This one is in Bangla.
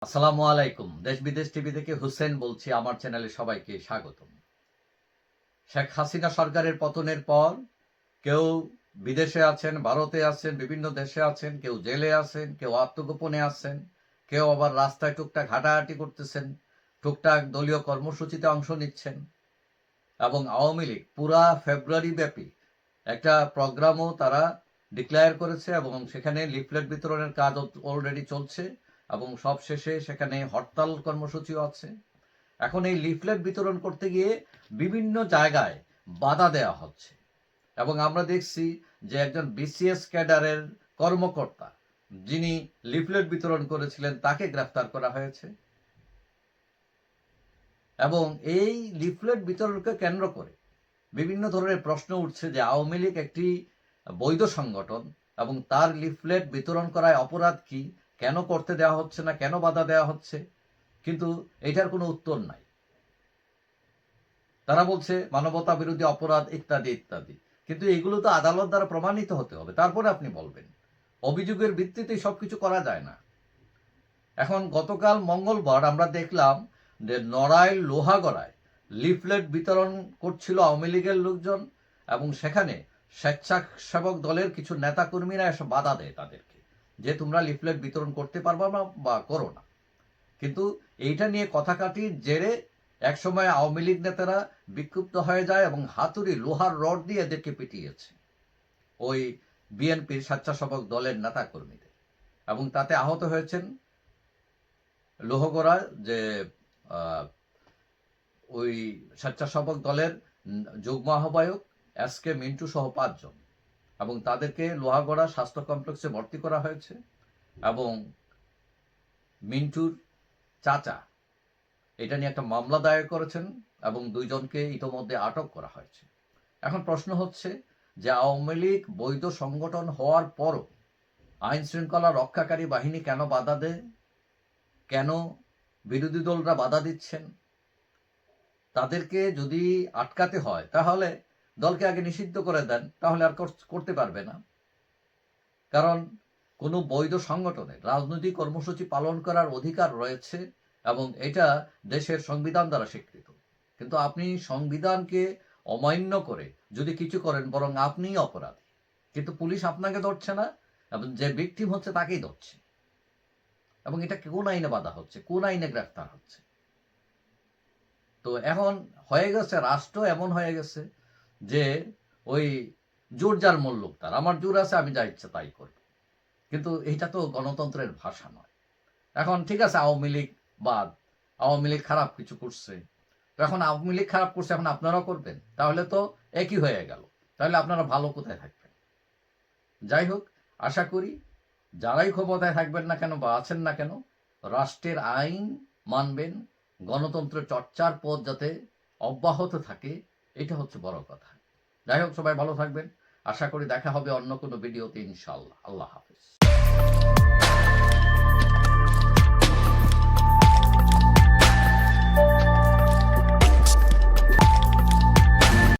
আসসালামু আলাইকুম। দেশ বিদেশ টিভি থেকে হুসেন বলছি। আমার চ্যানেলে সবাইকে স্বাগতম। শেখ হাসিনা সরকারের পতনের পর কেউ বিদেশে আছেন, ভারতে আছেন, বিভিন্ন দেশে আছেন, কেউ জেলে আছেন, কেউ আত্মগোপনে আছেন, কেউ আবার রাস্তায় টুকটাক হাঁটাহাঁটি করতেছেন, টুকটাক দলীয় কর্মসূচিতে অংশ নিচ্ছেন। এবং আওয়ামী লীগ পুরা ফেব্রুয়ারি ব্যাপী একটা প্রোগ্রামও তারা ডিক্লেয়ার করেছে এবং সেখানে লিফলেট বিতরণের কাজ অলরেডি চলছে এবং সব শেষে সেখানে হরতাল কর্মসূচিও আছে। এখন এই লিফলেট বিতরণ করতে গিয়ে বিভিন্ন জায়গায় বাধা দেওয়া হচ্ছে এবং আমরা দেখছি যে একজন বিসিএস ক্যাডারের কর্মকর্তা যিনি লিফলেট বিতরণ করেছিলেন তাকে গ্রেফতার করা হয়েছে এবং এই লিফলেট বিতরণকে কেন্দ্র করে বিভিন্ন ধরনের প্রশ্ন উঠছে যে আওয়ামী লীগ একটি বৈধ সংগঠন এবং তার লিফলেট বিতরণ করায় অপরাধ কি, কেন করতে দেওয়া হচ্ছে না, কেন বাধা দেওয়া হচ্ছে, কিন্তু এটার কোনো উত্তর নাই। তারা বলছে মানবতা বিরোধী অপরাধ ইত্যাদি ইত্যাদি, কিন্তু এগুলো তো আদালত দ্বারা প্রমাণিত হতে হবে, তারপরে আপনি বলবেন। অভিযোগের ভিত্তিতে সবকিছু করা যায় না। এখন গতকাল মঙ্গলবার আমরা দেখলাম যে নড়াইল লোহাগড়ায় লিফলেট বিতরণ করছিল আওয়ামী লীগের লোকজন এবং সেখানে স্বেচ্ছাসেবক দলের কিছু নেতাকর্মীরা এসে বাধা দেয় তাদেরকে যে তোমরা লিফলেট বিতরণ করতে পারবা না বা করো না। কিন্তু এইটা নিয়ে কথা কাটির জেরে একসময় আওয়ামী লীগ নেতারা বিক্ষুব্ধ হয়ে যায় এবং হাতুড়ি লোহার রড দিয়ে এদেরকে পিটিয়েছে ওই বিএনপির স্বেচ্ছাসেবক দলের নেতাকর্মীদের, এবং তাতে আহত হয়েছেন লোহগড়া যে ওই স্বেচ্ছাসেবক দলের যুগ্ম আহ্বায়ক এসকে মিন্টু সহ 5 জন, এবং তাদেরকে লোহাগড়া স্বাস্থ্য কমপ্লেক্সে ভর্তি করা হয়েছে এবং মিন্টুর চাচা এটা নিয়ে একটা মামলা দায়ের করেছেন এবং 2 জনকে ইতোমধ্যে আটক করা হয়েছে। এখন প্রশ্ন হচ্ছে যে আওয়ামী লীগ বৈধ সংগঠন হওয়ার পরও আইন শৃঙ্খলা রক্ষাকারী বাহিনী কেন বাধা দেয়, কেন বিরোধী দলরা বাধা দিচ্ছেন? তাদেরকে যদি আটকাতে হয় তাহলে দলকে আগে নিষিদ্ধ করে দেন, তাহলে আর করতে পারবে না। কারণ কোনো বৈধ সংগঠনের রাজনৈতিক কর্মসূচি পালন করার অধিকার রয়েছে এবং এটা দেশের সংবিধান দ্বারা স্বীকৃত। কিন্তু আপনি সংবিধানকে অমান্য করে যদি কিছু করেন বরং আপনিই অপরাধী, কিন্তু পুলিশ আপনাকে ধরছে না এবং যে ভিকটিম হচ্ছে তাকেই ধরছে। এবং এটা কোন আইনে বাধা হচ্ছে, কোন আইনে গ্রেফতার হচ্ছে? তো এখন হয়ে গেছে, রাষ্ট্র এমন হয়ে গেছে যে ওই জোর যার মূল্য তার, আমার জোর আছে আমি যা ইচ্ছা তাই করব, কিন্তু এইটা তো গণতন্ত্রের ভাষা নয়। এখন ঠিক আছে আওয়ামী লীগ বাদ, আওয়ামী লীগ খারাপ কিছু করছে, তো এখন আওয়ামী লীগ খারাপ করছে এখন আপনারাও করবেন, তাহলে তো একই হয়ে গেল। তাহলে আপনারা ভালো কোথায় থাকবেন? যাই হোক, আশা করি যারাই ক্ষমতায় থাকবেন না কেন বা আছেন না কেন, রাষ্ট্রের আইন মানবেন, গণতন্ত্রের চর্চার পথ যাতে অব্যাহত থাকে, এটা হচ্ছে বড় কথা। যাই হোক, সবাই ভালো থাকবেন। আশা করি দেখা হবে অন্য কোনো ভিডিওতে ইনশাআল্লাহ। আল্লাহ হাফেজ।